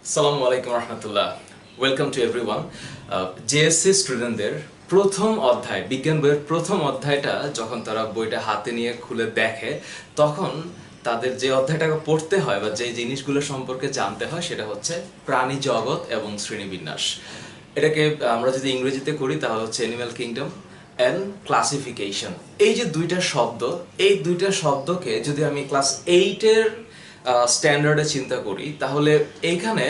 আসসালামু আলাইকুম রহমতুল্লাহ। Welcome to everyone. জেএসসি স্টুডেন্টদের প্রথম অধ্যায়, বিজ্ঞান বইয়ের প্রথম অধ্যায়টা যখন তারা বইটা হাতে নিয়ে খুলে দেখে, তখন তাদের যে অধ্যায়টাকে পড়তে হয় বা যে জিনিসগুলো সম্পর্কে জানতে হয় সেটা হচ্ছে প্রাণী জগৎ এবং শ্রেণীবিন্যাস। এটাকে আমরা যদি ইংরেজিতে করি তাহলে হচ্ছে অ্যানিম্যাল কিংডম অ্যান্ড ক্লাসিফিকেশন। এই যে দুইটা শব্দ, এই দুইটা শব্দকে যদি আমি ক্লাস 8-এর স্ট্যান্ডার্ডে চিন্তা করি, তাহলে এইখানে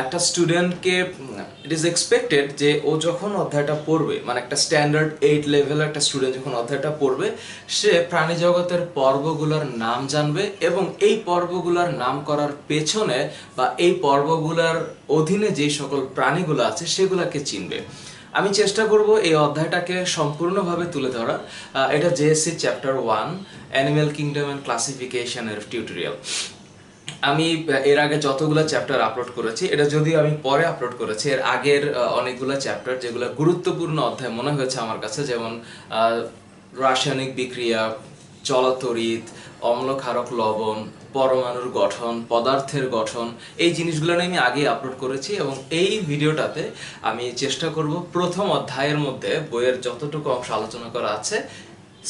একটা স্টুডেন্টকে ইট ইজ এক্সপেক্টেড যে ও যখন অধ্যায়টা পড়বে, মানে একটা স্ট্যান্ডার্ড 8 লেভেলের একটা স্টুডেন্ট যখন অধ্যায়টা পড়বে, সে প্রাণী জগতের পর্বগুলোর নাম জানবে এবং এই পর্বগুলোর নাম করার পেছনে বা এই পর্বগুলোর অধীনে যে সকল প্রাণীগুলো আছে সেগুলোকে চিনবে। আমি চেষ্টা করব এই অধ্যায়টাকে সম্পূর্ণভাবে তুলে ধরা। এটা JSC chapter 1 animal kingdom and ক্লাসিফিকেশনের টিউটোরিয়াল। আমি এর আগে যতগুলো চ্যাপ্টার আপলোড করেছি, এটা যদিও আমি পরে আপলোড করেছি, এর আগের অনেকগুলো চ্যাপ্টার যেগুলো গুরুত্বপূর্ণ অধ্যায় মনে হয়েছে আমার কাছে, যেমন রাসায়নিক বিক্রিয়া, চলতরিৎ, অম্লক্ষারক লবণ, পরমাণুর গঠন, পদার্থের গঠন, এই জিনিসগুলো নিয়ে আমি আগে আপলোড করেছি এবং এই ভিডিওটাতে আমি চেষ্টা করব প্রথম অধ্যায়ের মধ্যে বইয়ের যতটুকু অংশ আলোচনা করা আছে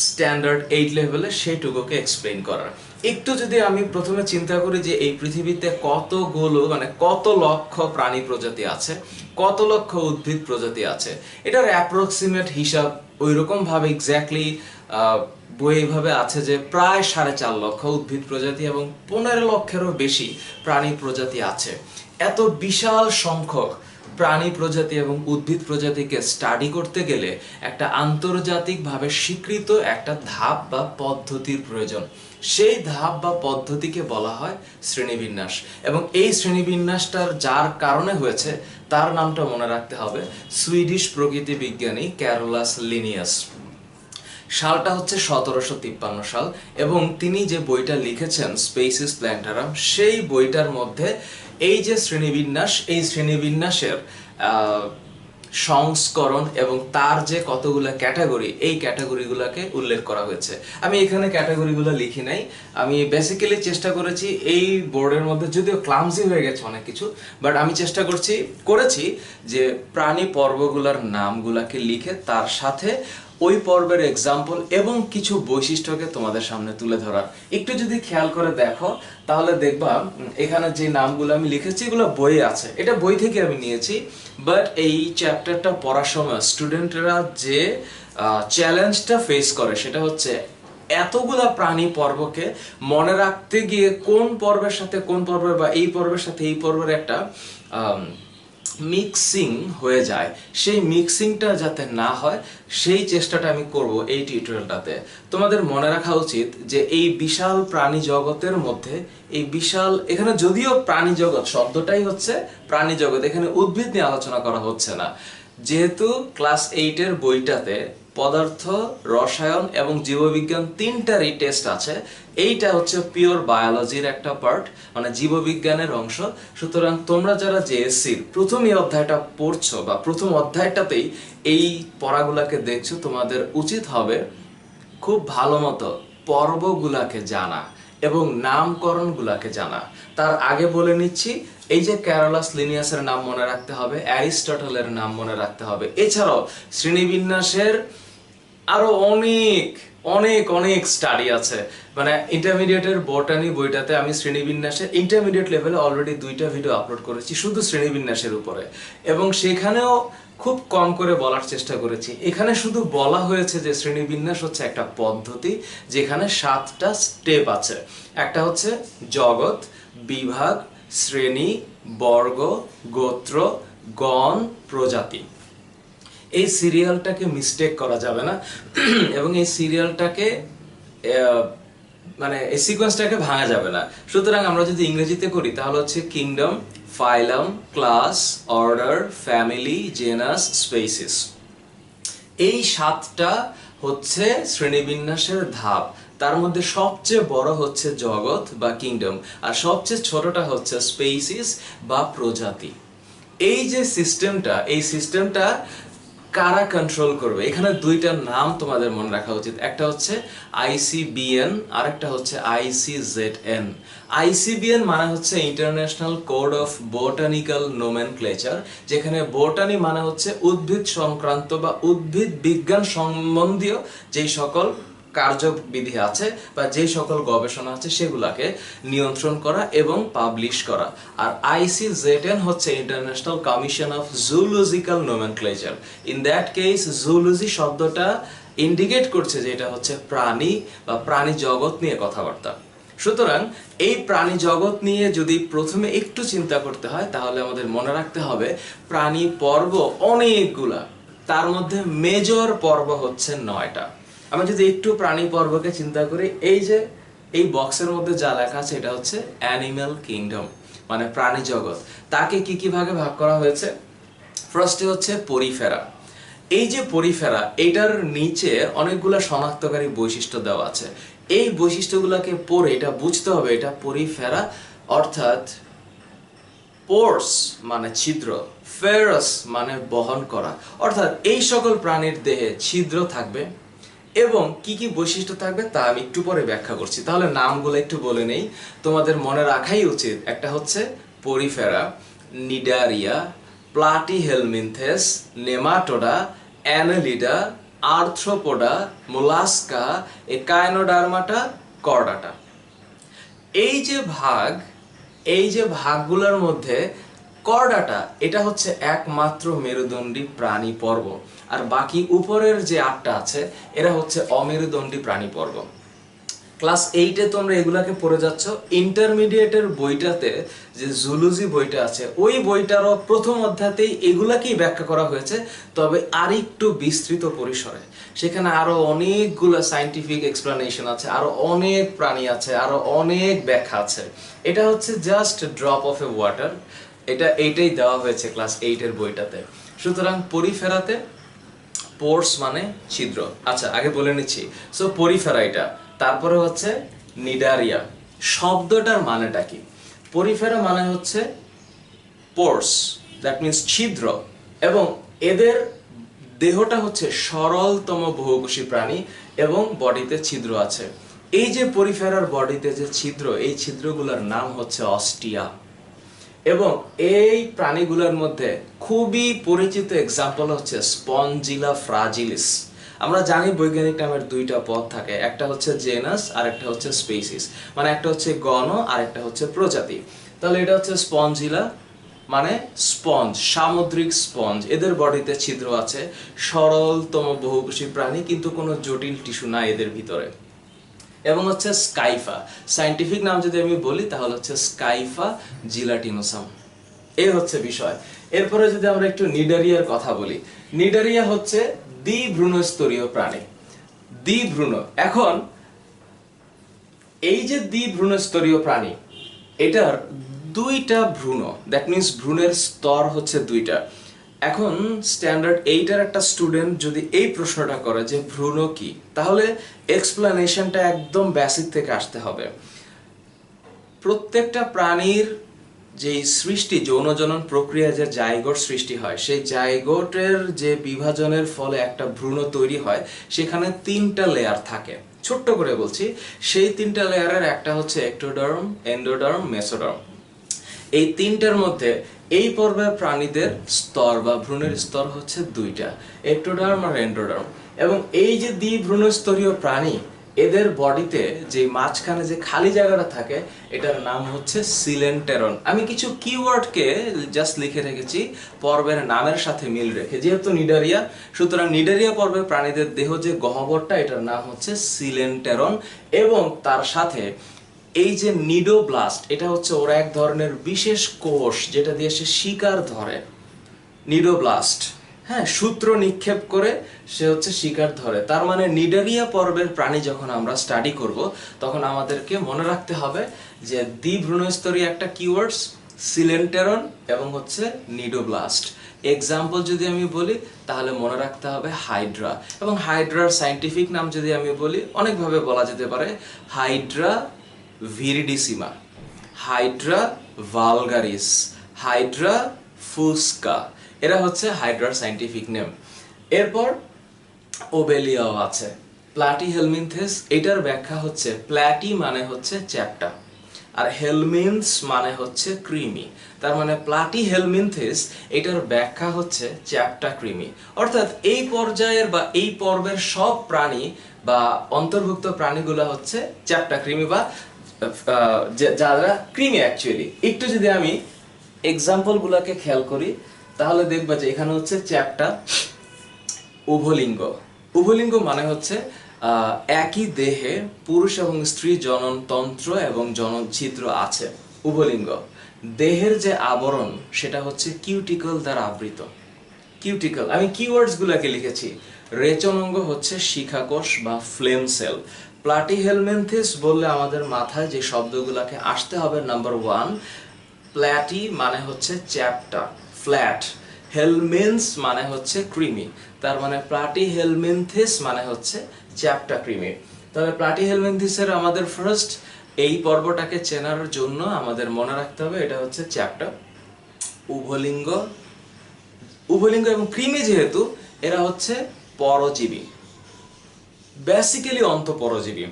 স্ট্যান্ডার্ড 8 লেভেলে সেইটুকুকে এক্সপ্লেইন করার। একটু যদি আমি প্রথমে চিন্তা করি যে এই পৃথিবীতে কতগুলো, মানে কত লক্ষ প্রাণী প্রজাতি আছে, কত লক্ষ উদ্ভিদ প্রজাতি আছে, এটার অ্যাপ্রক্সিমেট হিসাব ওইরকম ভাবে এক্স্যাক্টলি বই এইভাবে আছে যে প্রায় 4.5 লক্ষ উদ্ভিদ প্রজাতি এবং 15 লক্ষেরও বেশি প্রাণী প্রজাতি আছে। এত বিশাল সংখ্যক প্রাণী প্রজাতি এবং উদ্ভিদ প্রজাতিকে স্টাডি করতে গেলে একটা আন্তর্জাতিকভাবে স্বীকৃত একটা ধাপ বা পদ্ধতির প্রয়োজন। সেই ধাপ বা পদ্ধতিকে বলা হয় শ্রেণীবিন্যাস এবং এই শ্রেণীবিন্যাসটার যার কারণে হয়েছে তার নামটা মনে রাখতে হবে, সুইডিশ প্রকৃতি বিজ্ঞানী ক্যারোলাস লিনিয়াস। সালটা হচ্ছে 1753 সাল এবং তিনি যে বইটা লিখেছেন স্পেসিস প্ল্যান্টারাম, সেই বইটার মধ্যে এই যে শ্রেণীবিন্যাস, এই শ্রেণীবিন্যাসের সংস্করণ এবং তার যে কতগুলো ক্যাটাগরি, এই ক্যাটাগরিগুলোকে উল্লেখ করা হয়েছে। আমি এখানে ক্যাটাগরিগুলো লিখি নাই, আমি বেসিক্যালি চেষ্টা করেছি এই বোর্ডের মধ্যে, যদিও ক্লামজি হয়ে গেছে অনেক কিছু, বাট আমি চেষ্টা করেছি যে প্রাণী পর্বগুলোর নামগুলোকে লিখে তার সাথে ওই পর্বের এক্সাম্পল এবং কিছু বৈশিষ্ট্যকে তোমাদের সামনে তুলে ধরার। একটু যদি খেয়াল করে দেখো তাহলে দেখবা এখানে যে নামগুলো আমি লিখেছি এগুলো বইয়ে আছে, এটা বই থেকে আমি নিয়েছি। বাট এই চ্যাপ্টারটা পড়ার সময় স্টুডেন্টরা যে চ্যালেঞ্জটা ফেস করে সেটা হচ্ছে এতগুলা প্রাণী পর্বকে মনে রাখতে গিয়ে কোন পর্বের সাথে কোন পর্বের বা এই পর্বের সাথে এই পর্বের একটা মিক্সিং হয়ে যায়, সেই মিক্সিংটা যাতে না হয় সেই চেষ্টাটা আমি করব এই টিউটোরিয়ালটাতে। তোমাদের মনে রাখা উচিত যে এই বিশাল প্রাণী জগতের মধ্যে, এই বিশাল, এখানে যদিও প্রাণী জগৎ শব্দটাই হচ্ছে প্রাণী জগৎ, এখানে উদ্ভিদ নিয়ে আলোচনা করা হচ্ছে না, যেহেতু ক্লাস 8-এর বইটাতে পদার্থ, রসায়ন এবং জীববিজ্ঞান তিনটারই টেস্ট আছে। এইটা হচ্ছে পিওর বায়োলজির একটা পার্ট, মানে জীববিজ্ঞানের অংশ। সুতরাং তোমরা যারা জেএসসির প্রথম এই অধ্যায়টা পড়ছো বা প্রথম অধ্যায়টাতেই এই পড়াগুলাকে দেখছো, তোমাদের উচিত হবে খুব ভালো মতো পর্বগুলাকে জানা এবং নামকরণগুলাকে জানা। তার আগে বলে নিচ্ছি, এই যে ক্যারোলাস লিনিয়াসের নাম মনে রাখতে হবে, অ্যারিস্টটলের নাম মনে রাখতে হবে। এছাড়াও শ্রেণীবিন্যাসের আরো অনেক অনেক অনেক স্টাডি আছে। মানে ইন্টারমিডিয়েটের বটানি বইটাতে আমি শ্রেণীবিন্যাসের ইন্টারমিডিয়েট লেভেলে অলরেডি 2টা ভিডিও আপলোড করেছি শুধু শ্রেণীবিন্যাসের উপরে, এবং সেখানেও খুব কম করে বলার চেষ্টা করেছি। এখানে শুধু বলা হয়েছে যে শ্রেণীবিন্যাস হচ্ছে একটা পদ্ধতি যেখানে 7টা স্টেপ আছে। একটা হচ্ছে জগৎ, বিভাগ, শ্রেণী, বর্গ, গোত্র, গণ, প্রজাতি। এই সিরিয়ালটাকে মিস্টেক করা যাবে না এবং এই সিরিয়ালটাকে মানে এই সিকোয়েন্সটাকে ভাঙা যাবে না। সুতরাং আমরা যদি ইংরেজিতে করি তাহলে হচ্ছে kingdom, phylum, class, order, family, genus, species. এই 7টা হচ্ছে শ্রেণীবিন্যাসের ধাপ। তার মধ্যে সবচেয়ে বড় হচ্ছে জগৎ বা কিংডম, আর সবচেয়ে ছোটটা হচ্ছে স্পেসিস বা প্রজাতি। এই যে সিস্টেমটা, এই সিস্টেমটা কারা কন্ট্রোল করবে? এখানে দুইটা নাম তোমাদের মনে রাখা উচিত, একটা হচ্ছে আইসিবিএন আর একটা হচ্ছে আইসিজেডএন। আইসিবিএন মানে হচ্ছে international code of botanical nomenclature, যেখানে বোটানি মানে হচ্ছে উদ্ভিদ সংক্রান্ত বা উদ্ভিদ বিজ্ঞান সম্বন্ধীয় যেই সকল কার্যবিধি আছে বা যেই সকল গবেষণা আছে সেগুলাকে নিয়ন্ত্রণ করা এবং পাবলিশ করা। আর আইসিজেডএন হচ্ছে international commission of zoological nomenclature. In that case zoology শব্দটা ইন্ডিকেট করছে যে এটা হচ্ছে প্রাণী বা প্রাণী জগৎ নিয়ে কথাবার্তা। সুতরাং এই প্রাণী জগৎ নিয়ে যদি প্রথমে একটু চিন্তা করতে হয় তাহলে আমাদের মনে রাখতে হবে প্রাণী পর্ব অনেকগুলা, তার মধ্যে মেজর পর্ব হচ্ছে 9টা। আমি যদি একটু প্রাণী পর্বকে চিন্তা করি, এই যে এই বক্সের মধ্যে যা লেখা আছে এটা হচ্ছে অ্যানিম্যাল কিংডম, মানে প্রাণী জগৎ। তাকে কি কি ভাগে ভাগ করা হয়েছে? ফার্স্টে হচ্ছে পরিফেরা। এই যে পরিফেরা, এটার নিচে অনেকগুলো শনাক্তকারী বৈশিষ্ট্য দেওয়া আছে। এই বৈশিষ্ট্যগুলোকে পড়ে এটা বুঝতে হবে এটা পরিফেরা, অর্থাৎ পোর্স মানে ছিদ্র, ফেরাস মানে বহন করা, অর্থাৎ এই সকল প্রাণীর দেহে ছিদ্র থাকবে এবং কি কি বৈশিষ্ট্য থাকবে তা আমি একটু পরে ব্যাখ্যা করছি। তাহলে নামগুলো একটু বলে নেই, তোমাদের মনে রাখাই উচিত। একটা হচ্ছে Porifera, Cnidaria, Platyhelminthes, nematoda, Annelida, arthropoda, mollusca, Echinodermata, chordata. এই যে ভাগগুলোর মধ্যে কর্ডাটা এটা হচ্ছে একমাত্র মেরুদণ্ডী প্রাণী পর্ব, আর বাকি উপরের যে 8টা আছে এরা হচ্ছে অমেরুদণ্ডী প্রাণী পর্ব। ক্লাস 8-এ তোমরা এগুলাকে পড়ে যাচ্ছ। ইন্টারমিডিয়েটের বইটাতে যে জুলজি বইটা আছে ওই বইটারও প্রথম অধ্যায়তেই এগুলাকেই ব্যাখ্যা করা হয়েছে, তবে আরেকটু বিস্তৃত পরিসরে। সেখানে আরো অনেকগুলো সায়েন্টিফিক এক্সপ্লানেশন আছে, আরো অনেক প্রাণী আছে, আরো অনেক ব্যাখ্যা আছে। এটা হচ্ছে just drop of a water, এইটাই দেওয়া হয়েছে ক্লাস 8-এর বইটাতে। সুতরাং পরিফেরাতে পোর্স মানে ছিদ্র। আচ্ছা, আগে বলে নিচ্ছি। সো পরিফেরা এটা, তারপরে হচ্ছে নিডারিয়া। শব্দটার মানেটা কি? পরিফেরা মানে হচ্ছে পোর্স, দ্যাট মিন্স ছিদ্র, এবং এদের দেহটা হচ্ছে সরলতম বহুকোষী প্রাণী এবং বডিতে ছিদ্র আছে। এই যে পরিফেরার বডিতে যে ছিদ্র, এই ছিদ্রগুলোর নাম হচ্ছে অস্টিয়া। এবং এই প্রাণীগুলোর মধ্যে খুবই পরিচিত এক্সাম্পল হচ্ছে স্পঞ্জিলা ফ্রাজিলিস। আমরা জানি বৈজ্ঞানিক নামের 2টা পদ থাকে, একটা হচ্ছে জেনাস আর একটা হচ্ছে স্পেসিস, মানে একটা হচ্ছে গণ আর একটা হচ্ছে প্রজাতি। তাহলে এটা হচ্ছে স্পঞ্জিলা মানে স্পঞ্জ, সামুদ্রিক স্পঞ্জ। এদের বডিতে ছিদ্র আছে, সরলতম বহুকোষী প্রাণী, কিন্তু কোনো জটিল টিস্যু নাই এদের ভিতরে। এবং হচ্ছে স্কাইফা, সায়েন্টিফিক নাম যদি আমি বলি তাহলে হচ্ছে স্কাইফা জিলাটিনোসাম। এই হচ্ছে বিষয়। এরপরে যদি আমরা একটু নিডারিয়ার কথা বলি, নিডারিয়া হচ্ছে দ্বিভ্রূণস্তরীয় প্রাণী। দ্বিভ্রূণ, এখন এই যে দ্বিভ্রূণস্তরীয় প্রাণী, এটার 2টা ভ্রূণ, দ্যাট মিন্স ভ্রূণের স্তর হচ্ছে 2টা। এখন স্ট্যান্ডার্ড 8-এর একটা স্টুডেন্ট যদি এই প্রশ্নটা করে যে ভ্রূণ কি, তাহলে এক্সপ্লানেশনটা একদম বেসিক থেকে আসতে হবে। প্রত্যেকটা প্রাণীর যে সৃষ্টি, যৌনজনন প্রক্রিয়া, যে জাইগোট সৃষ্টি হয়, সেই জাইগোটের যে বিভাজনের ফলে একটা ভ্রূণ তৈরি হয়, সেখানে 3টা লেয়ার থাকে। ছোট্ট করে বলছি, সেই 3টা লেয়ারের একটা হচ্ছে এক্টোডার্ম, এন্ডোডার্ম, মেসোডার্ম। এই 3টার মধ্যে এই পর্বের প্রাণীদের স্তর বা ভ্রূণের স্তর হচ্ছে 2টা, এক্টোডার্ম আর এন্ডোডার্ম। এবং এই যে দ্বিভ্রূণস্তরীয় প্রাণী, এদের বডিতে যে মাঝখানে যে খালি জায়গাটা থাকে এটার নাম হচ্ছে সিলেন্টেরন। আমি কিছু কিওয়ার্ডকে জাস্ট লিখে রেখেছি পর্বের নামের সাথে মিল রেখে, যেহেতু নিডারিয়া, সুতরাং নিডারিয়া পর্বের প্রাণীদের দেহ যে গহ্বরটা এটার নাম হচ্ছে সিলেন্টেরন। এবং তার সাথে এই যে নিডোব্লাস্ট, এটা হচ্ছে ওরা এক ধরনের বিশেষ কোষ যেটা দিয়ে সে শিকার ধরে। নিডোব্লাস্ট, হ্যাঁ, সূত্র নিক্ষেপ করে সে হচ্ছে শিকার ধরে। তার মানে নিডারিয়া পর্বের প্রাণী যখন আমরা স্টাডি করব তখন আমাদেরকে মনে রাখতে হবে যে দ্বিভ্রূণস্তরীয় একটা কিওয়ার্ডস সিলেন্টেরন এবং হচ্ছে নিডোব্লাস্ট। এক্সাম্পল যদি আমি বলি তাহলে মনে রাখতে হবে হাইড্রা। এবং হাইড্রার সায়েন্টিফিক নাম যদি আমি বলি অনেকভাবে বলা যেতে পারে, Hydra viridissima, Hydra vulgaris, Hydra fusca. এরা হচ্ছে হাইড্রার সায়েন্টিফিক নেম। এরপর ওবেলিয়াও আছে। প্লাটিহেলমিনথেস, এটার ব্যাখ্যা হচ্ছে প্ল্যাটি মানে হচ্ছে চ্যাপ্টা, আর হেলমিনথস মানে হচ্ছে ক্রিমি। তার মানে প্লাটিহেলমিনথেস এটার ব্যাখ্যা হচ্ছে চ্যাপ্টা ক্রিমি। অর্থাৎ এই পর্যায়ের বা এই পর্বের সব প্রাণী বা অন্তর্ভুক্ত প্রাণীগুলো হচ্ছে চ্যাপ্টা ক্রিমি বা যারা ক্রিমি অ্যাকচুয়ালি। একটু যদি আমি এক্সাম্পল গুলাকে খেয়াল করি তাহলে দেখবা যে এখানে হচ্ছে চ্যাপ্টা উভলিঙ্গ। উভলিঙ্গ মানে হচ্ছে একই দেহে পুরুষ এবং স্ত্রী জননতন্ত্র এবং জননছিদ্র আছে। উভলিঙ্গ দেহের যে আবরণ সেটা হচ্ছে কিউটিকল দ্বারা আবৃত। কিউটিকল, আমি কিওয়ার্ডস গুলাকে লিখেছি। রেচনাঙ্গ হচ্ছে শিখাকোষ বা ফ্লেম সেল। প্লাটিহেলমিনথেস বললে আমাদের মাথায় যে শব্দগুলোকে আসতে হবে, নাম্বার 1, প্ল্যাটি মানে হচ্ছে চ্যাপ্টা, ফ্ল্যাট। হেলমিনস মানে হচ্ছে ক্রিমি। তার মানে প্লাটিহেলমিনথেস মানে হচ্ছে চ্যাপ্টা ক্রিমি। তবে প্লাটিহেলমিনথেসের আমাদের ফার্স্ট এই পর্বটাকে চেনার জন্য আমাদের মনে রাখতে হবে এটা হচ্ছে চ্যাপ্টা, উভলিঙ্গ। উভলিঙ্গ এবং ক্রিমি যেহেতু এরা হচ্ছে পরজীবী, বেসিক্যালি অন্তঃপরজীবী।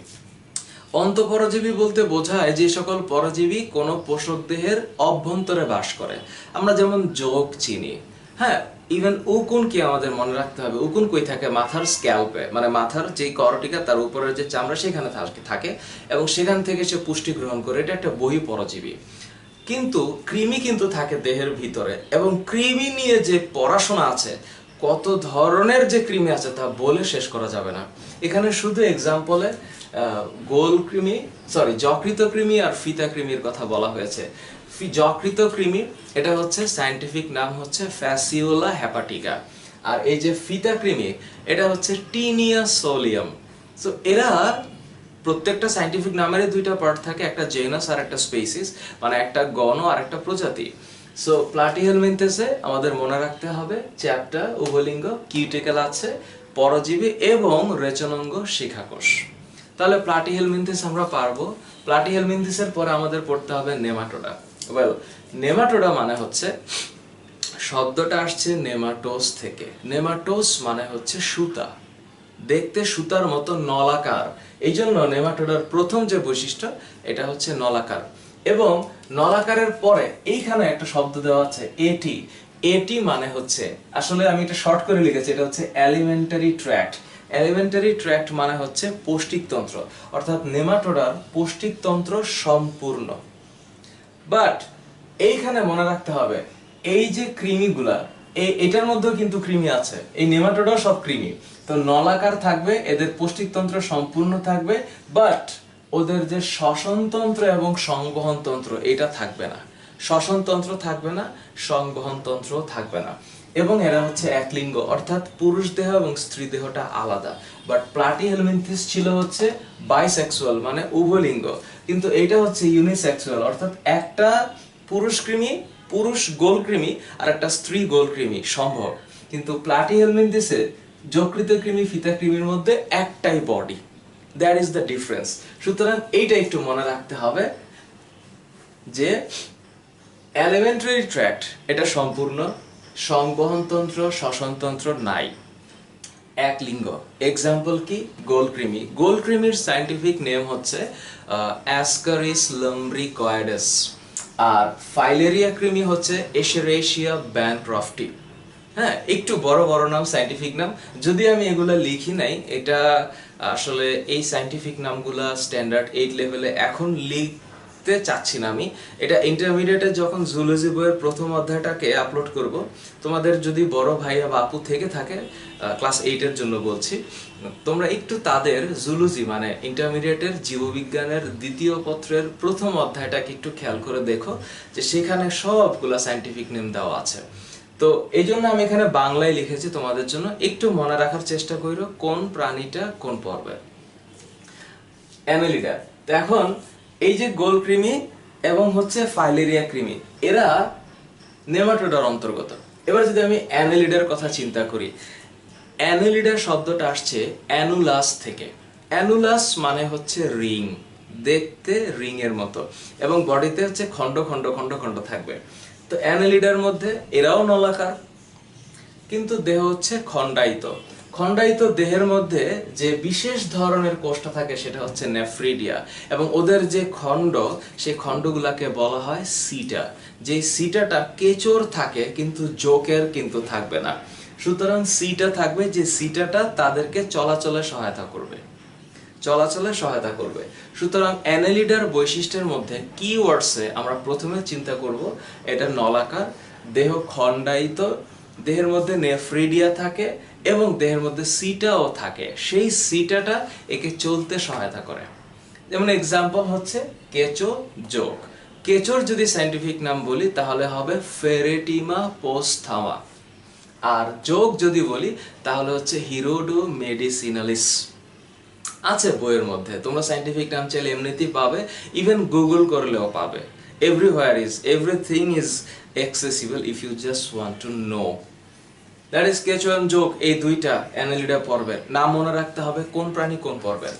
অন্তঃপরজীবী বলতে বোঝায় যে সকল পরজীবী কোনো পোষক দেহের অভ্যন্তরে বাস করে। আমরা যেমন যোগ চিনি, হ্যাঁ, ইভেন উকুন কি আমাদের মনে রাখতে হবে। উকুন কই থাকে? মাথার স্ক্যাল্পে, মানে মাথার যে করটিকা তার উপরের যে চামড়া সেখানে থাকে এবং সেখান থেকে সে পুষ্টি গ্রহণ করে। এটা একটা বহিঃপরজীবী। কিন্তু কৃমি কিন্তু থাকে দেহের ভিতরে, এবং কৃমি নিয়ে যে পড়াশোনা আছে, কত ধরনের যে কৃমি আছে তা বলে শেষ করা যাবে না। এখানে শুধু এক্সাম্পলে গোল কৃমি, যকৃত কৃমি আর ফিতা কৃমির কথা বলা হয়েছে। যকৃত কৃমি এটা হচ্ছে সায়েন্টিফিক নাম হচ্ছে ফ্যাসিওলা হেপাটিকা, আর এই যে ফিতা কৃমি এটা হচ্ছে টিনিয়া সোলিয়াম। সো এরা প্রত্যেকটা সায়েন্টিফিক নামেরই দুইটা পার্ট থাকে, একটা জেনাস আর একটা স্পেসিস, মানে একটা গণ আর একটা প্রজাতি। সো প্লাটিহেলমিনথেসে আমাদের মনে রাখতে হবে চ্যাপ্টা, উভলিঙ্গ, কিউটিকল আছে, পরজীবী এবং রেচনাঙ্গ শিখাকোষ। তাহলে প্লাটিহেলমিনথেস আমরা পারবো। প্লাটিহেলমিনথেসের পরে আমাদের পড়তে হবে নেমাটোডা। ওয়েল, নেমাটোডা মানে হচ্ছে, শব্দটা আসছে নেমাটোস থেকে। নেমাটোস মানে হচ্ছে সুতা, দেখতে সুতার মতো নলাকার। এই জন্য নেমাটোডার প্রথম যে বৈশিষ্ট্য এটা হচ্ছে নলাকার। এবং নলাকারের পরে এইখানে একটা শব্দ দেওয়া আছে এটি। এটি মানে হচ্ছে, আসলে আমি এটা শর্ট করে লিখেছি, এটা হচ্ছে অ্যালিমেন্টারি ট্র্যাক্ট। অ্যালিমেন্টারি ট্র্যাক্ট মানে হচ্ছে পৌষ্টিকতন্ত্র, অর্থাৎ নেমাটোডার পৌষ্টিকতন্ত্র সম্পূর্ণ। বাট এইখানে মনে রাখতে হবে এই যে কৃমিগুলা, এটার মধ্যেও কিন্তু কৃমি আছে, এই নেমাটোডাও সব কৃমি। তো নলাকার থাকবে, এদের পৌষ্টিকতন্ত্র সম্পূর্ণ থাকবে, বাট ওদের যে শ্বসনতন্ত্র এবং সংবহনতন্ত্র এটা থাকবে না। শ্বসনতন্ত্র থাকবে না, সংবহনতন্ত্র থাকবে না। এবং এরা হচ্ছে একলিঙ্গ, অর্থাৎ পুরুষ দেহ এবং স্ত্রী দেহটা আলাদা। বাট প্লাটিহেলমিনথেস ছিল হচ্ছে বাইসেক্সুয়াল, মানে উভলিঙ্গ, কিন্তু এটা হচ্ছে ইউনিসেক্সুয়াল, অর্থাৎ একটা পুরুষ কৃমি, পুরুষ গোল কৃমি আর একটা স্ত্রী গোল কৃমি সম্ভব। কিন্তু প্লাটিহেলমিনথেসে যকৃত কৃমি, ফিতা কৃমির মধ্যে একটাই body, that is the difference. সুতরাং এইটা একটু মনে রাখতে হবে যে এলিমেন্টারি ট্র্যাক্ট এটা সম্পূর্ণ, সংবহনতন্ত্র, শ্বসনতন্ত্র নাই, এক লিঙ্গ। এক্সাম্পল কি? গোলকৃমি। গোলকৃমির সায়েন্টিফিক নেম হচ্ছে অ্যাসকারিস লাম্ব্রিকয়েডাস, আর ফাইলেরিয়া কৃমি হচ্ছে এশেরেশিয়া ব্যানক্রফটি। হ্যাঁ, একটু বড় বড় নাম, সায়েন্টিফিক নাম, যদি আমি এগুলা লিখি নাই, এটা আসলে এই সায়েন্টিফিক নামগুলা স্ট্যান্ডার্ড 8 লেভেলে এখন লিখতে চাচ্ছি না আমি। এটা ইন্টারমিডিয়েটে যখন জুলজি বইয়ের প্রথম অধ্যায়টাকে আপলোড করব, তোমাদের যদি বড় ভাইয়া বা আপু থেকে থাকে, ক্লাস 8 এর জন্য বলছি, তোমরা একটু তাদের জুলজি মানে ইন্টারমিডিয়েটের জীববিজ্ঞানের দ্বিতীয় পত্রের প্রথম অধ্যায়টাকে একটু খেয়াল করে দেখো, যে সেখানে সবগুলা সায়েন্টিফিক নেম দেওয়া আছে। তো এই জন্য আমি এখানে বাংলায় লিখেছি তোমাদের জন্য, একটু মনে রাখার চেষ্টা করো কোন প্রাণীটা কোন পর্বে। অ্যানেলিডা। তো এখন এই যে গোলকৃমি এবং হচ্ছে ফাইলেরিয়া কৃমি, এরা নেমাটোডার অন্তর্গত। এবার যদি আমি অ্যানেলিডার কথা চিন্তা করি, অ্যানেলিডার শব্দটা আসছে অ্যানুলাস থেকে। অ্যানুলাস মানে হচ্ছে রিং, দেখতে রিং এর মতো, এবং বডিতে হচ্ছে খন্ড খন্ড খন্ড খন্ড থাকবে। তো অ্যানেলিডার মধ্যে এরাও নলাকার, কিন্তু দেহ হচ্ছে খণ্ডায়িত। খণ্ডায়িত দেহের মধ্যে যে বিশেষ ধরনের কোষটা থাকে সেটা হচ্ছে নেফ্রিডিয়া, এবং ওদের যে খণ্ড, সেই খণ্ডগুলাকে বলা হয় সিটা। যে সিটাটা কেঁচোর থাকে কিন্তু জোকের কিন্তু থাকবে না। সুতরাং সিটা থাকবে, যে সিটাটা তাদেরকে চলাচলে সহায়তা করবে, চলাচলে সহায়তা করবে। সুতরাং অ্যানেলিডার বৈশিষ্ট্যের মধ্যে কিওয়ার্ডসে আমরা প্রথমে চিন্তা করব এটা নলাকার, দেহ খণ্ডায়িত, দেহের মধ্যে নেফ্রিডিয়া থাকে এবং দেহের মধ্যে সিটাও থাকে। সেই সিটাটা একে চলতে সহায়তা করে। যেমন এক্সাম্পল হচ্ছে কেঁচো, জোক। কেঁচোর যদি সায়েন্টিফিক নাম বলি তাহলে হবে ফেরেটিমা পোস্থামা, আর জোক যদি বলি তাহলে হচ্ছে হিরোডো মেডিসিনালিস। আছে বইয়ের মধ্যে, তোমরা সায়েন্টিফিক নাম চাইলে এমনিতেই পাবে, ইভেন গুগল করলেও পাবে। Everything is accessible if you just want to know. That is কেঁচো এবং জোক, এই দুইটা অ্যানেলিডা পর্বের নাম মনে রাখতে হবে, কোন প্রাণী কোন পর্বের।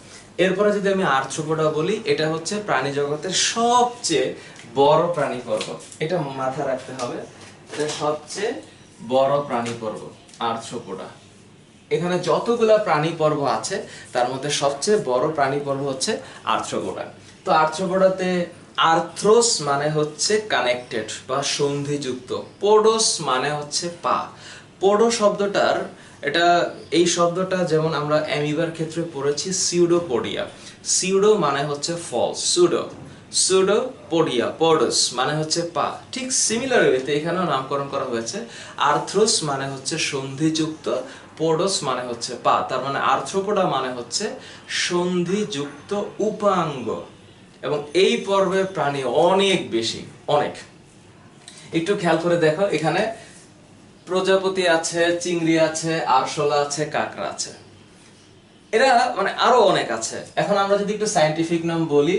এরপরে যদি আমি আর্থ্রোপোডা বলি, এটা হচ্ছে প্রাণী জগতের সবচেয়ে বড় প্রাণী পর্ব, এটা মাথা রাখতে হবে, এটা সবচেয়ে বড় প্রাণী পর্ব আর্থ্রোপোডা। এখানে যতগুলা প্রাণী পর্ব আছে তার মধ্যে সবচেয়ে বড় প্রাণী পর্ব হচ্ছে আর্থ্রোপোডা। তো আর্থ্রোপোডাতে আর্থ্রোস মানে হচ্ছে কানেক্টেড বা সন্ধিযুক্ত, পোডোস মানে হচ্ছে পা। পোডো শব্দটার এই শব্দটা যেমন আমরা অ্যামিবার ক্ষেত্রে পড়েছি সিউডোপোডিয়া, সিউডো মানে হচ্ছে ফলস, সুডোপোডিয়া, পোডোস মানে হচ্ছে পা। ঠিক সিমিলার ওয়েতে এখানেও নামকরণ করা হয়েছে। আর্থ্রোস মানে হচ্ছে সন্ধিযুক্ত, পোডোস মানে হচ্ছে পা। তার মানে আর্থ্রোপোডা মানে হচ্ছে সন্ধিযুক্ত উপাঙ্গ, এবং এই পর্বের প্রাণী অনেক বেশি, অনেক। একটু খেয়াল করে দেখো, এখানে প্রজাপতি আছে, চিংড়ি আছে, আরশোলা আছে, কাঁকড়া আছে, এরা মানে আরো অনেক আছে। এখন আমরা যদি একটু সায়েন্টিফিক নাম বলি,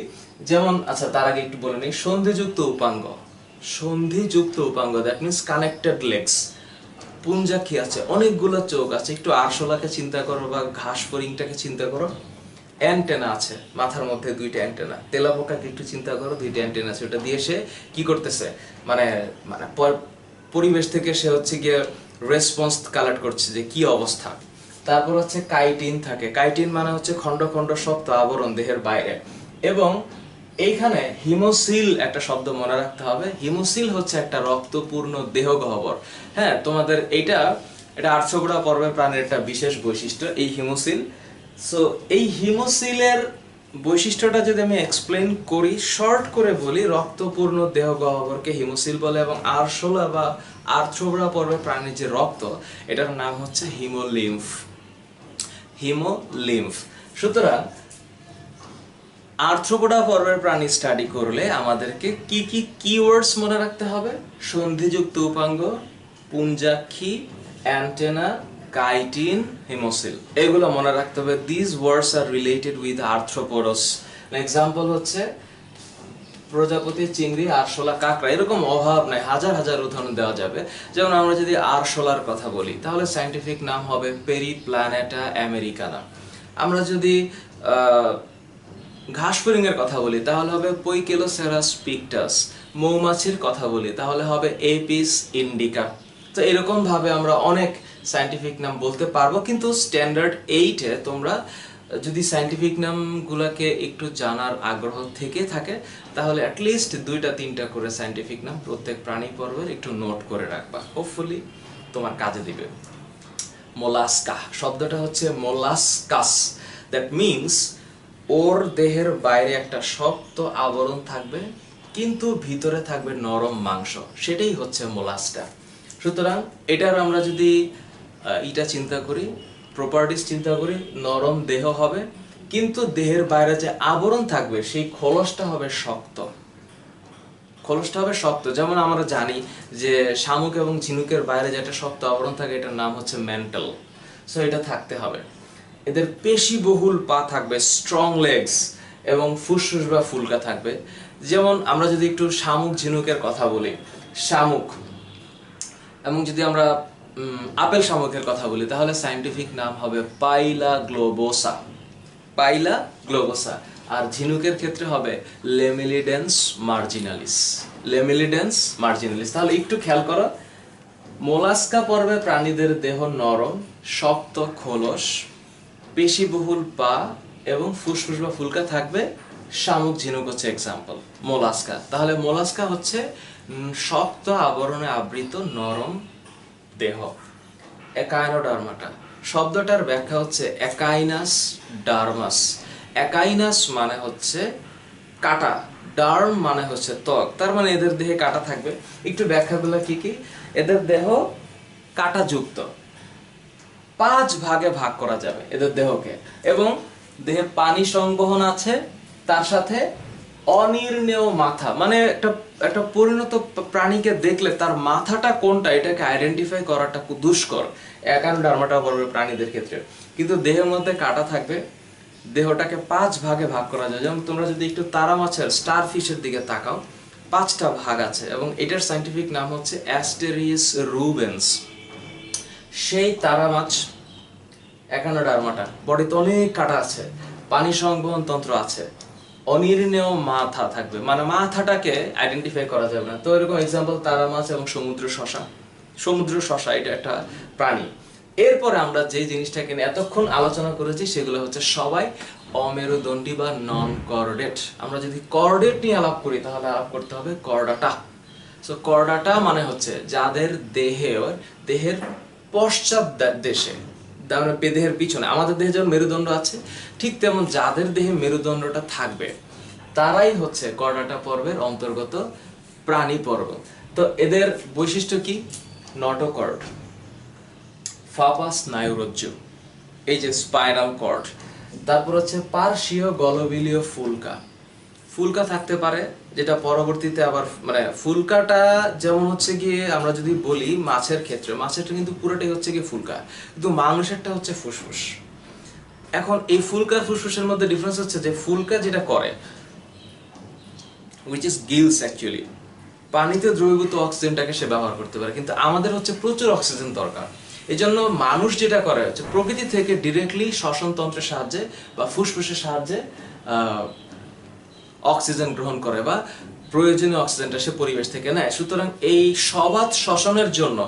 যেমন আচ্ছা তার আগে একটু বলে নিই, সন্ধিযুক্ত উপাঙ্গ, সন্ধিযুক্ত উপাঙ্গ দ্যাট মিন্স কানেক্টেড লেগস। পুঞ্জাক্ষী আছে, অনেকগুলো চোখ আছে। একটু আরশোলাকে চিন্তা করো বা ঘাস ফড়িংটাকে চিন্তা করো, অ্যান্টেনা আছে মাথার মধ্যে, দুইটা অ্যান্টেনা। তেলাপোকাকে একটু চিন্তা করো, দুইটা অ্যান্টেনা আছে, ওটা দিয়ে সে কি করতেছে, মানে মানে পরিবেশ থেকে সে হচ্ছে গিয়ে রেসপন্স কালেক্ট করছে যে কি অবস্থা। তারপর হচ্ছে কাইটিন থাকে, কাইটিন মানে হচ্ছে খন্ড খন্ড শক্ত আবরণ দেহের বাইরে। এবং এইখানে হিমোসিল একটা শব্দ মনে রাখতে হবে, হিমোসিল হচ্ছে একটা রক্তপূর্ণ দেহ গহ্বর। হ্যাঁ, তোমাদের এটা আর্থ্রোপোডা পর্বের প্রাণীর একটা বিশেষ বৈশিষ্ট্য এই হিমোসিল। সো এই হিমোসিলের বৈশিষ্ট্যটা যদি আমি এক্সপ্লেন করি, শর্ট করে বলি, রক্তপূর্ণ দেহ গহ্বরকে হিমোসিল বলে, এবং আরশোলা বা আর্থ্রোপোডা পর্বের প্রাণীর যে রক্ত, এটার নাম হচ্ছে হিমোলিম্ফ, হিমোলিম্ফ। সুতরাং আর্থ্রোপোডা পর্বের প্রাণী স্টাডি করলে আমাদেরকে কি কি কিওয়ার্ডস মনে রাখতে হবে? সন্ধিযুক্ত উপাঙ্গ, পুঞ্জাক্ষী, অ্যান্টেনা, কাইটিন, হিমোসিল, এগুলো মনে রাখতে হবে। This words are related with arthropods. Example হচ্ছে প্রজাপতি, চিংড়ি, আরশোলা, কাঁকড়া, এরকম অভাব নাই, হাজার হাজার উদাহরণ দেওয়া যাবে। যেমন আমরা যদি আরশোলার কথা বলি তাহলে সায়েন্টিফিক নাম হবে পেরিপ্ল্যানেটা আমেরিকানা। আমরা যদি ঘাসফড়িং এর কথা বলি তাহলে হবে পইকেলোসেরাস পিকটাস। মৌমাছির কথা বলি তাহলে হবে এপিস ইন্ডিকা। তো এরকম ভাবে আমরা অনেক সায়েন্টিফিক নাম বলতে পারবো, কিন্তু স্ট্যান্ডার্ড 8-এ তোমরা যদি সায়েন্টিফিক নামগুলোকে একটু জানার আগ্রহ থেকে থাকে তাহলে অ্যাটলিস্ট 2-3টা করে সায়েন্টিফিক নাম প্রত্যেক প্রাণী পর্বের একটু নোট করে রাখবা, হোপফুলি তোমার কাজে দিবে। মোলাস্কা শব্দটা হচ্ছে মোলাস্কাস, দ্যাট মিনস ওর দেহের বাইরে একটা শক্ত আবরণ থাকবে কিন্তু ভিতরে থাকবে নরম মাংস, সেটাই হচ্ছে মোলাস্কা। সুতরাং এটার আমরা যদি এটা চিন্তা করি, প্রপার্টিস চিন্তা করি, নরম দেহ হবে কিন্তু দেহের বাইরে যে আবরণ থাকবে সেই খোলসটা হবে শক্ত, খোলসটা হবে শক্ত। যেমন আমরা জানি যে শামুক এবং ঝিনুকের বাইরে যেটা শক্ত আবরণ থাকে এটার নাম হচ্ছে মেন্টাল। সো এটা থাকতে হবে। এদের পেশিবহুল পা থাকবে, স্ট্রং লেগস, এবং ফুসফুস বা ফুলকা থাকবে। যেমন আমরা যদি একটু শামুক ঝিনুকের কথা বলি, শামুক, এবং যদি আমরা আপেল শামুকের কথা বলি তাহলে সায়েন্টিফিক নাম হবে পাইলা গ্লোবোসা, পাইলা গ্লোবোসা। আর ঝিনুকের ক্ষেত্রে হবে লেমিলিডেন্স মার্জিনালিস, লেমিলিডেন্স মার্জিনালিস। তাহলে একটু খেয়াল করো, মোলাস্কা পর্বে প্রাণীদের দেহ নরম, শক্ত খোলস, পেশিবহুল পা এবং ফুসফুস বা ফুলকা থাকবে। শামুক, ঝিনুক হচ্ছে এক্সাম্পল। মোলাস্কা, তাহলে মোলাস্কা হচ্ছে শক্ত আবরণে আবৃত নরম দেহ। একাইনোডার্মাটা শব্দটার ব্যাখ্যা হচ্ছে একাইনাস ডার্মাস। একাইনাস মানে হচ্ছে কাটা, ডার্ম মানে হচ্ছে ত্বক, তার মানে এদের দেহে কাটা থাকবে। একটু ব্যাখ্যাগুলো কি কি? এদের দেহ কাটাযুক্ত, 5 ভাগে ভাগ করা যাবে এদের দেহকে, এবং দেহে পানি সংবহন আছে, তার সাথে অনির্ণেয় মাথা, মানে একটা পরিণত প্রাণীকে দেখলে তার মাথাটা কোনটা এটাকে আইডেন্টিফাই করাটা খুব দুষ্কর একানোডার্মাটা পর্বের প্রাণীদের ক্ষেত্রে। কিন্তু দেহের মধ্যে কাটা থাকবে, দেহটাকে 5 ভাগে ভাগ করা যায়। যেমন তোমরা যদি একটু তারা মাছের, স্টার ফিশের দিকে তাকাও, 5টা ভাগ আছে, এবং এটার সাইন্টিফিক নাম হচ্ছে অ্যাস্টেরিস রুবেন্স। সেই তারা মাছ একানোডার্মাটা, বডিতে অনেক কাটা আছে, পানি সংবহন তন্ত্র আছে, অনির্ণেয় মাথা থাকবে, মানে মাথাটাকে আইডেন্টিফাই করা যাবে না। তো এরকম এক্সাম্পল তারা মাছ এবং সমুদ্র শসা। সমুদ্র শসা এটা একটা প্রাণী। এরপরে আমরা যে জিনিসটাকে নিয়ে এতক্ষণ আলোচনা করেছি সেগুলো হচ্ছে সবাই অমেরুদণ্ডী বা নন কর্ডেট। আমরা যদি কর্ডেট নিয়ে আলাপ করি তাহলে আলাপ করতে হবে কর্ডাটা। সো কর্ডাটা মানে হচ্ছে যাদের দেহের পশ্চাৎ দেশে, দেহের পিছনে, আমাদের দেহে যেমন মেরুদণ্ড আছে ঠিক তেমন যাদের দেহে মেরুদণ্ডটা থাকবে তারাই হচ্ছে কর্ডাটা পর্বের অন্তর্গত প্রাণী পর্ব। তো এদের বৈশিষ্ট্য কি? নটোকর্ড, ফাপা স্নায়ুরজ্জু, এই যে স্পাইরাল কর্ড, তারপর হচ্ছে পার্শ্বীয় গলবিলীয় ফুলকা। ফুলকা থাকতে পারে, যেটা পরবর্তীতে আবার মানে ফুলকাটা যেমন হচ্ছে গিয়ে আমরা যদি বলি মাছের ক্ষেত্রে, মাছেরটা কিন্তু পুরোটাই হচ্ছে গিয়ে ফুলকা, কিন্তু মানুষেরটা হচ্ছে ফুসফুস। এখন এই ফুলকা ফুসফুসের মধ্যে ডিফারেন্স হচ্ছে যে ফুলকা যেটা করে, which is gills actually, পানিতে দ্রবীভূত অক্সিজেনটাকে সে ব্যবহার করতে পারে, কিন্তু আমাদের হচ্ছে প্রচুর অক্সিজেন দরকার। এই জন্য মানুষ যেটা করে হচ্ছে প্রকৃতি থেকে ডিরেক্টলি শ্বসন তন্ত্রের সাহায্যে বা ফুসফুসের সাহায্যে অক্সিজেন গ্রহণ করে বা প্রয়োজনীয় অক্সিজেনটা সে পরিবেশ থেকে নেয়। সুতরাং এই সবাত শ্বসনের জন্য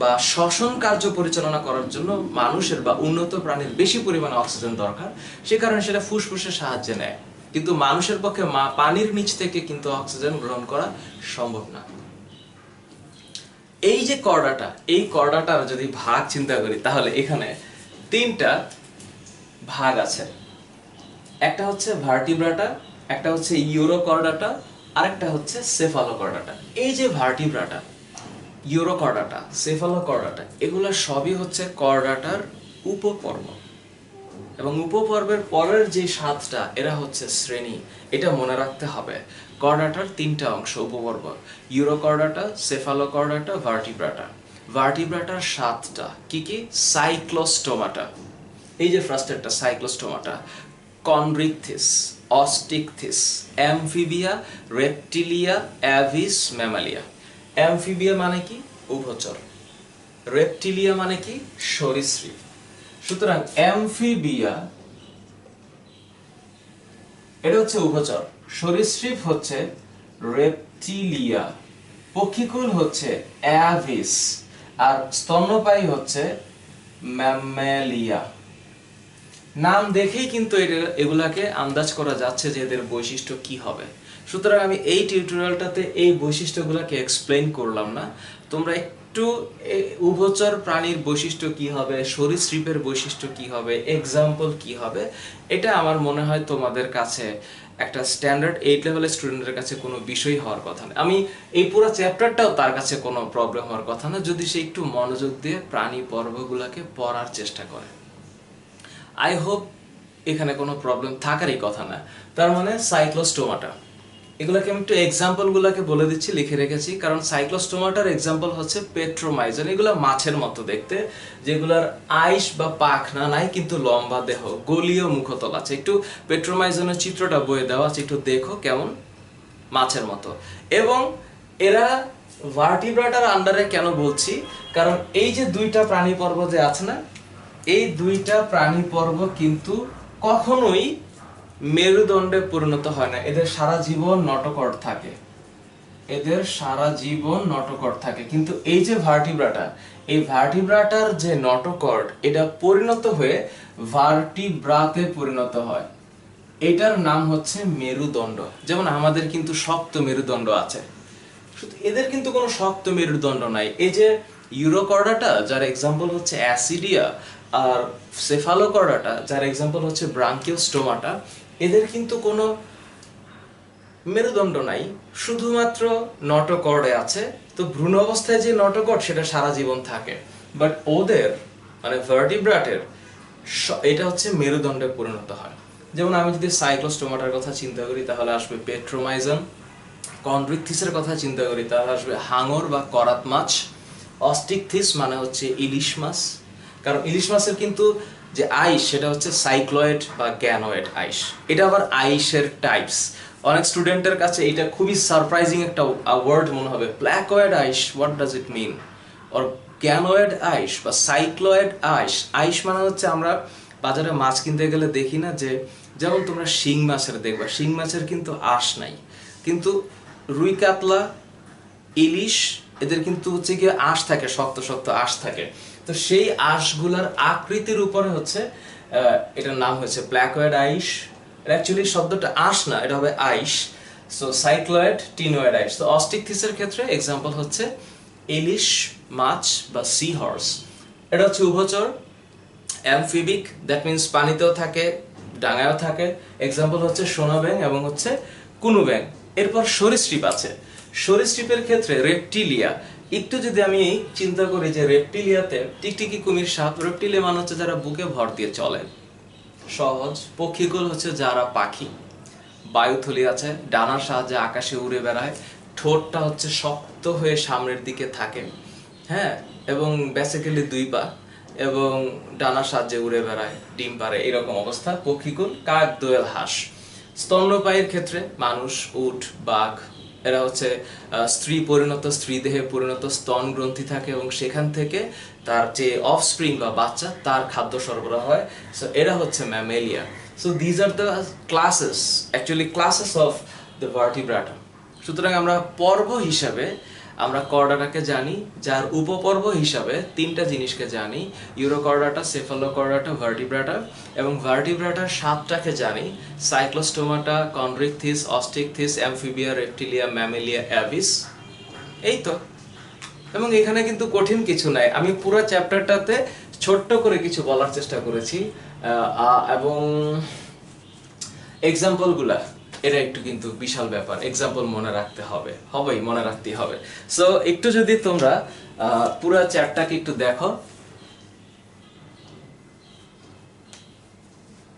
বা শ্বসন কার্য পরিচালনা করার জন্য মানুষের বা উন্নত প্রাণীর বেশি পরিমাণে অক্সিজেন দরকার, সে কারণে সেটা ফুসফুসের সাহায্যে নেয়। কিন্তু মানুষের পক্ষে পানির নিচ থেকে কিন্তু অক্সিজেন গ্রহণ করা সম্ভব না। এই যে কর্ডাটা, এই কর্ডাটার যদি ভাগ চিন্তা করি তাহলে এখানে 3টা ভাগ আছে। একটা হচ্ছে ভার্টিব্রাটা, একটা হচ্ছে ইউরোকর্ডাটা, আরেকটা হচ্ছে সেফালোকর্ডাটা। এই যে ভার্টিব্রাটা, ইউরোকর্ডাটা, সেফালোকর্ডাটা, এগুলা সবই হচ্ছে কর্ডাটার উপপর্ব, এবং উপপর্বের পরের যে 7টা এরা হচ্ছে শ্রেণী। এটা মনে রাখতে হবে, কর্ডাটার 3টা অংশ উপপর্ব, ইউরোকর্ডাটা, সেফালোকর্ডাটা, ভার্টিব্রাটা। ভার্টিব্রাটার 7টা কি কি? সাইক্লোস্টোমাটা, এই যে ফার্স্টেরটা Cyclostomata, Chondrichthyes, Osteichthyes, Amphibia, Reptilia, Aves, Mammalia. Amphibia মানে কি? উভচর। রেপটিলিয়া মানে কি? সরীসৃপ। সুতরাং অ্যামফিবিয়া এটা হচ্ছে উভচর, সরীসৃপ হচ্ছে রেপটিলিয়া, পক্ষীকুল হচ্ছে অ্যাভিস, আর স্তন্যপায়ী হচ্ছে ম্যামালিয়া। নাম দেখেই কিন্তু এগুলাকে আন্দাজ করা যাচ্ছে যে এদের বৈশিষ্ট্য কি হবে। সুতরাং আমি এই টিউটোরিয়ালটাতে এই বৈশিষ্ট্যগুলোকে এক্সপ্লেইন করলাম না। তোমরা একটু উভচর প্রাণীর বৈশিষ্ট্য কি হবে, সরীসৃপের বৈশিষ্ট্য কি হবে, এক্সাম্পল কি হবে, এটা আমার মনে হয় তোমাদের কাছে একটা স্ট্যান্ডার্ড 8 লেভেলের স্টুডেন্টের কাছে কোনো বিষয় হওয়ার কথা না। আমি এই পুরো চ্যাপ্টারটাও তার কাছে কোনো প্রবলেম হওয়ার কথা না, যদি সে একটু মনোযোগ দিয়ে প্রাণী পর্বগুলোকে পড়ার চেষ্টা করে। আই হোপ এখানে কোনো প্রবলেম থাকারই কথা না। তার মানে সাইক্লোস্টোমাটা, এগুলোকে আমি একটু এক্সাম্পলগুলোকে বলে দিচ্ছি, লিখে রেখেছি, কারণ সাইক্লোস্টোমাটার এক্সাম্পল হচ্ছে পেট্রোমাইজন। এগুলো মাছের মতো দেখতে, যেগুলোর আইস বা পাখনা নাই কিন্তু লম্বা দেহ, গলীয় মুখতল আছে। একটু পেট্রোমাইজনের চিত্রটা বয়ে দেওয়া আছে, একটু দেখো কেমন মাছের মতো। এবং এরা ভার্টিব্রাটার আন্ডারে কেন বলছি, কারণ এই যে 2টা প্রাণী পর্ব যে আছে না, এই 2টা প্রাণী পর্ব কিন্তু কখনোই মেরুদণ্ডে পরিণত হয় না, এদের সারা জীবন নটোকর্ড থাকে। এদের সারা জীবন নটোকর্ড থাকে, কিন্তু এই যে ভার্টিব্রাটা, এই ভার্টিব্রাটার যে নটোকর্ড এটা পরিণত হয়ে ভার্টিব্রাতে পরিণত হয়। এটার নাম হচ্ছে মেরুদণ্ড। যেমন আমাদের কিন্তু শক্ত মেরুদণ্ড আছে, শুধু এদের কিন্তু কোনো শক্ত মেরুদণ্ড নাই। এই যে ইউরোকর্ডাটা যার এক্সাম্পল হচ্ছে অ্যাসিডিয়া, আর সেফালোকর্ডাটা যার এক্সাম্পল হচ্ছে ব্রাঙ্কিওস্টোমাটা, এদের কিন্তু কোনো মেরুদণ্ড নাই, শুধুমাত্র নটোকর্ডে আছে। তো ভ্রূণ অবস্থায় যে নটোকর্ড সেটা সারা জীবন থাকে, বাট ওদের মানে ভার্টিব্রাটের এটা হচ্ছে মেরুদণ্ডে পরিণত হয়। যেমন আমি যদি সাইক্লোস্টোমাটার কথা চিন্তা করি তাহলে আসবে পেট্রোমাইজন, কন্ড্রিকথিসের কথা চিন্তা করি তাহলে আসবে হাঙর বা করাত মাছ, অস্টিকথিস মানে হচ্ছে ইলিশ মাছ, কারণ ইলিশ মাছের কিন্তু যে আইস সেটা হচ্ছে সাইক্লয়েড বা গ্যানোয়েড আইস। এটা আবার আইসের টাইপস। অনেক স্টুডেন্টের কাছে এটা খুবই সারপ্রাইজিং একটা ওয়ার্ড মনে হবে, placoid ice, what does it mean, or ganoid ice বা সাইক্লয়েড আইস। আইস মানে হচ্ছে আমরা বাজারে মাছ কিনতে গেলে দেখি না যে, যেমন তোমরা শিং মাছের দেখবা, শিং মাছের কিন্তু আঁশ নাই, কিন্তু রুই কাতলা ইলিশ এদের কিন্তু হচ্ছে গিয়ে আঁশ থাকে, শক্ত শক্ত আঁশ থাকে। তো সেই আঁশগুলার আকৃতির উপরে হচ্ছে এটার নাম হয়েছে প্ল্যাকয়েড আইস। অ্যাকচুয়ালি শব্দটা আঁশ না, এটা হবে আইস। সো সাইক্লয়েড টিনোয়েড আইস। তো অস্টিকথিসের ক্ষেত্রে এক্সাম্পল হচ্ছে ইলিশ মাছ বা সি হর্স। এটা হচ্ছে উভচর, অ্যামফিবিক, দ্যাট মিনস পানিতেও থাকে ডাঙায়ও থাকে। এক্সাম্পল হচ্ছে সোনা ব্যাঙ এবং হচ্ছে কুনু ব্যাঙ। এরপর সরীসৃপ আছে। সরীসৃপের ক্ষেত্রে রেপটিলিয়া। একটু যদি আমি চিন্তা করি যে রেপটিলিয়াতে টিকটিকি, কুমির, সাপ। রেপটিলিয়া মানে হচ্ছে যারা বুকে ভর দিয়ে চলে, সহজ। পক্ষীকুল হচ্ছে যারা পাখি। বায়ুথলি আছে, ডানার সাহায্যে আকাশে উড়ে বেড়ায়, ঠোঁটটা হচ্ছে শক্ত হয়ে সামনের দিকে থাকে, হ্যাঁ, এবং বেসিক্যালি দুই পা, এবং ডানার সাহায্যে উড়ে বেড়ায়, ডিম পারে, এরকম অবস্থা পক্ষীকুল। কাক, দোয়েল, হাঁস। স্তন্যপায়ীর ক্ষেত্রে মানুষ, উট, বাঘ। এরা হচ্ছে স্ত্রী পরিণত, স্ত্রী দেহে পরিণত স্তন গ্রন্থি থাকে এবং সেখান থেকে তার যে অফস্প্রিং বা বাচ্চা তার খাদ্য সরবরাহ হয়। সো এরা হচ্ছে Mammalia. So these are the classes, actually classes of the Vertebrata. সুতরাং আমরা পর্ব হিসাবে আমরা কর্ডাটাকে জানি, যার উপপর্ব হিসাবে তিনটা জিনিসকে জানি, ইউরোকর্ডাটা, সেফালোকর্ডাটা, ভার্টিব্রাটা। এবং ভার্টিব্রাটার সাতটাকে জানি, Cyclostomata, Chondrichthyes, Osteichthyes, Amphibia, Reptilia, Mammalia, Aves. এই তো। এবং এখানে কিন্তু কঠিন কিছু নাই, আমি পুরো চ্যাপ্টারটাতে ছোট্ট করে কিছু বলার চেষ্টা করেছি, এবং এক্সাম্পলগুলা এটা একটু কিন্তু বিশাল ব্যাপার, এক্সাম্পল মনে রাখতে হবে, হবেই, মনে রাখতেই হবে। সো একটু যদি তোমরা পুরো চ্যাপ্টারটাকে একটু দেখো,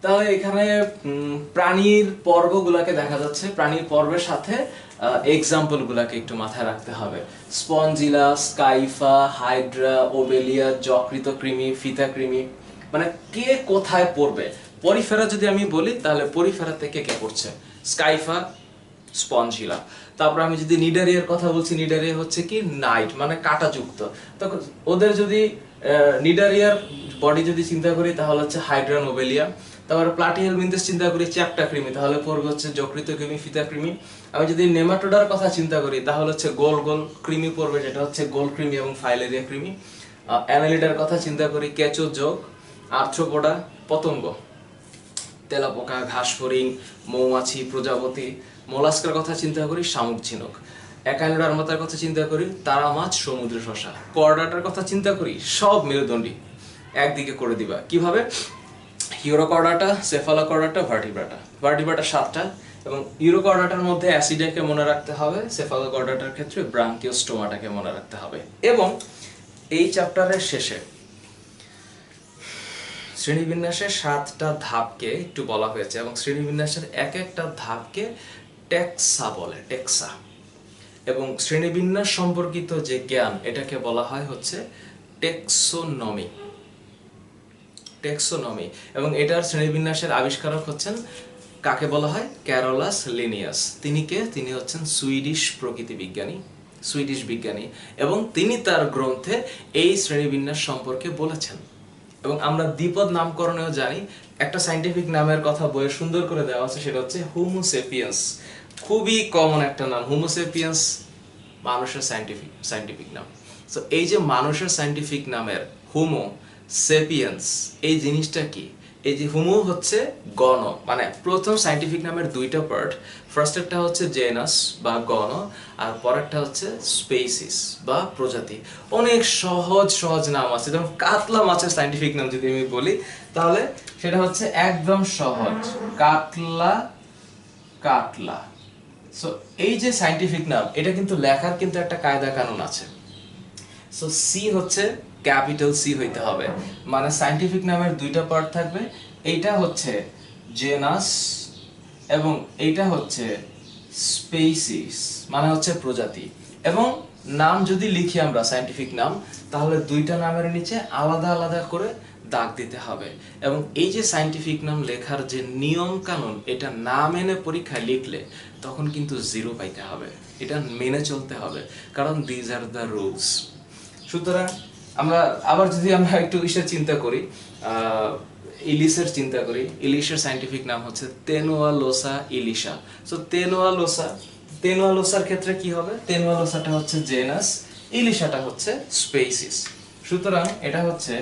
তাহলে এখানে প্রাণীর পর্বগুলাকে দেখা যাচ্ছে, প্রাণীর পর্বের সাথে এক্সাম্পল গুলাকে একটু মাথায় রাখতে হবে। স্পঞ্জিলা, স্কাইফা, হাইড্রা, ওবেলিয়া, যকৃত কৃমি, ফিতা কৃমি, মানে কে কোথায় পড়বে। পরিফেরা যদি আমি বলি তাহলে পরিফেরা থেকে কে পড়ছে, স্কাইফা, স্পঞ্জিলা। তারপর আমি যদি নিডারিয়ার কথা বলছি, নিডারিয়া হচ্ছে কি নাইট, মানে কাঁটাযুক্ত। তখন ওদের যদি নিডারিয়ার বডি যদি চিন্তা করি তাহলে হচ্ছে হাইড্রা, নোবেলিয়া। তারপরে প্লাটিহেলমিনথেস চিন্তা করি চ্যাপ্টা কৃমি, তাহলে পড়বে হচ্ছে যকৃত কৃমি, ফিতা কৃমি। আমি যদি নেমাটোডার কথা চিন্তা করি তাহলে হচ্ছে গোল গোল কৃমি পড়বে, যেটা হচ্ছে গোল কৃমি এবং ফাইলেরিয়া কৃমি। অ্যানালিডার কথা চিন্তা করি কেঁচো, যোগ, আর্থ্রোপোডা, পতঙ্গ, তেলাপোকা, ঘাসফড়িং, মৌমাছি, প্রজাপতি। মোলাস্কার কথা চিন্তা করি শামুক, ঝিনুক। একাইনোডার্মাতার কথা চিন্তা করি তারা মাছ, সমুদ্র শসা। কর্ডাটার কথা চিন্তা করি সব মেরুদণ্ডী। একদিকে করে দিবা কিভাবে, ইউরোকর্ডাটা, সেফালোকর্ডাটা, ভার্টিব্রাটা। ভার্টিব্রাটা 7টা, এবং ইউরোকর্ডাটার মধ্যে অ্যাসিডিয়াকে মনে রাখতে হবে, সেফালোকর্ডাটার ক্ষেত্রে ব্রাঙ্কিওস্টোমাটাকে মনে রাখতে হবে। এবং এই চ্যাপ্টারের শেষে শ্রেণীবিন্যাসের 7টা ধাপকে একটু বলা হয়েছে, এবং শ্রেণীবিন্যাসের এক একটা ধাপকে টেক্সা বলে, টেক্সা। এবং শ্রেণীবিন্যাস সম্পর্কিত যে জ্ঞান এটাকে বলা হয় হচ্ছে টেক্সোনমি, টেক্সোনমি। এবং এটার শ্রেণীবিন্যাসের আবিষ্কারক হচ্ছেন, কাকে বলা হয়, ক্যারোলাস লিনিয়াস। তিনি কে, তিনি হচ্ছেন সুইডিশ প্রকৃতি বিজ্ঞানী, সুইডিশ বিজ্ঞানী, এবং তিনি তার গ্রন্থে এই শ্রেণীবিন্যাস সম্পর্কে বলেছেন। এবং আমরা দ্বিপদ নামকরণেও জানি, একটা সাইন্টিফিক নামের কথা বইয়ে সুন্দর করে দেওয়া আছে, সেটা হচ্ছে হোমো সেপিয়েন্স। খুবই কমন একটা নাম, হোমো সেপিয়েন্স। মানুষের সায়েন্টিফিক নাম। সো এই যে মানুষের সায়েন্টিফিক নামের হোমো সেপিয়েন্স, এই জিনিসটা কি? এই যে হোমো হচ্ছে গণ, মানে প্রথম সায়েন্টিফিক নামের দুইটা পার্ট। ফার্স্ট একটা হচ্ছে জেনাস বা গণ, আর পরেরটা হচ্ছে স্পেসিস বা প্রজাতি। অনেক সহজ সহজ নাম আছে, যেমন কাতলা মাছের সায়েন্টিফিক নাম যদি আমি বলি তাহলে সেটা হচ্ছে একদম সহজ, কাতলা। সো এই যে সায়েন্টিফিক নাম, এটা কিন্তু লেখার কিন্তু একটা কায়দা কানুন আছে। সো সি হচ্ছে ক্যাপিটাল সি হইতে হবে, মানে সায়েন্টিফিক নামের দুইটা পার্ট থাকবে। এইটা হচ্ছে জেনাস এবং এইটা হচ্ছে স্পেসিস, মানে হচ্ছে প্রজাতি। এবং নাম যদি লিখি আমরা সায়েন্টিফিক নাম, তাহলে দুইটা নামের নিচে আলাদা আলাদা করে দাগ দিতে হবে। এবং এই যে সায়েন্টিফিক নাম লেখার যে নিয়ম কানুন, এটা না মেনে পরীক্ষায় লিখলে তখন কিন্তু 0 পাইতে হবে। এটা মেনে চলতে হবে, কারণ দিজ আর দ্য রুলস। সুতরাং আমরা একটু চিন্তা করি, ইলিশের চিন্তা করি। ইলিশের সায়েন্টিফিক নাম হচ্ছে তেনুয়ালোসা ইলিশা। সো তেনুয়ালোসার ক্ষেত্রে কি হবে? তেনুয়ালোসাটা হচ্ছে জেনাস, ইলিশাটা হচ্ছে স্পেসিস। সুতরাং এটা হচ্ছে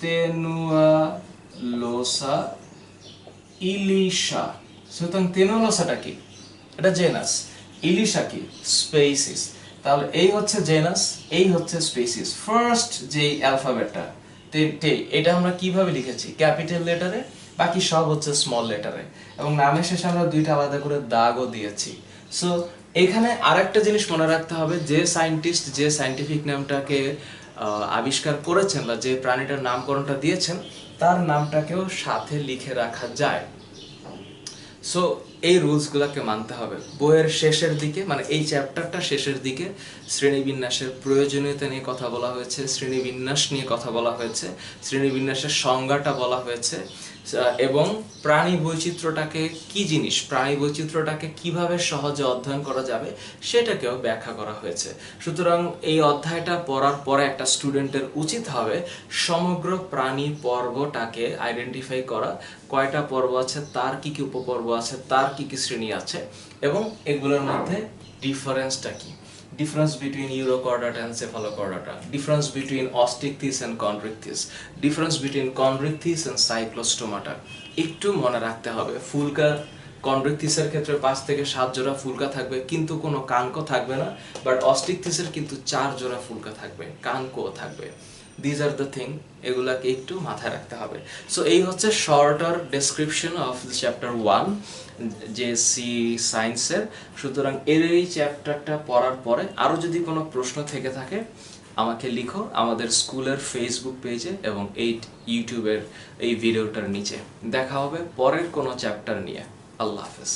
তেনুয়ালোসা ইলিশা। সুতরাং তেনুয়ালোসাটা কি? এটা জেনাস। ইলিশা কি? স্পেসিস। তাহলে এই হচ্ছে জেনাস, এই হচ্ছে স্পেসিস। ফার্স্ট যে অ্যালফাবেটটা এটা আমরা কিভাবে লিখেছি? ক্যাপিটাল লেটারে, বাকি সব হচ্ছে স্মল লেটারে। এবং নামের শেষে আমরা দুইটা আলাদা করে দাগও দিয়েছি। সো এখানে আরেকটা জিনিস মনে রাখতে হবে, যে সায়েন্টিস্ট যে সায়েন্টিফিক নামটাকে আবিষ্কার করেছেন বা যে প্রাণীটার নামকরণটা দিয়েছেন, তার নামটাকেও সাথে লিখে রাখা যায়। সো এই রুলসগুলোকে মানতে হবে। বইয়ের শেষের দিকে, মানে এই চ্যাপ্টারটা শেষের দিকে শ্রেণীবিন্যাসের প্রয়োজনীয়তা নিয়ে কথা বলা হয়েছে, শ্রেণীবিন্যাস নিয়ে কথা বলা হয়েছে, শ্রেণীবিন্যাসের সংজ্ঞাটা বলা হয়েছে, এবং প্রাণী বৈচিত্র্যটাকে কি জিনিস, প্রাণী বৈচিত্র্যটাকে কিভাবে সহজে অধ্যয়ন করা যাবে সেটাকেও ব্যাখ্যা করা হয়েছে। সুতরাং এই অধ্যায়টা পড়ার পরে একটা স্টুডেন্টের উচিত হবে সমগ্র প্রাণী পর্বটাকে আইডেন্টিফাই করা, কয়টা পর্ব আছে, তার কি কি উপপর্ব আছে, তার কি কি শ্রেণী আছে, এবং এগুলোর মধ্যে ডিফারেন্সটা কি, difference between Urochordata and Cephalochordata, difference between Osteichthyes and Chondrichthyes, difference between Chondrichthyes and Cyclostomata। একটু মনে রাখতে হবে, ফুলকা Chondrichthyes-এর ক্ষেত্রে 5 থেকে 7 জোড়া ফুলকা থাকবে, কিন্তু কোনো কানকো থাকবে না। বাট Osteichthyes-এর কিন্তু 4 জোড়া ফুলকা থাকবে, কানকো থাকবে। These are the thing, এগুলাকে একটু মাথায় রাখতে হবে। সো এই হচ্ছে shorter description of chapter 1 JSC সায়েন্সের। সুতরাং এই চ্যাপ্টারটা পড়ার পরে আরও যদি কোনো প্রশ্ন থেকে থাকে আমাকে লিখো আমাদের স্কুলের ফেসবুক পেজে এবং এই ইউটিউবের এই ভিডিওটার নিচে। দেখা হবে পরের কোনো চ্যাপ্টার নিয়ে। আল্লাহ হাফেজ।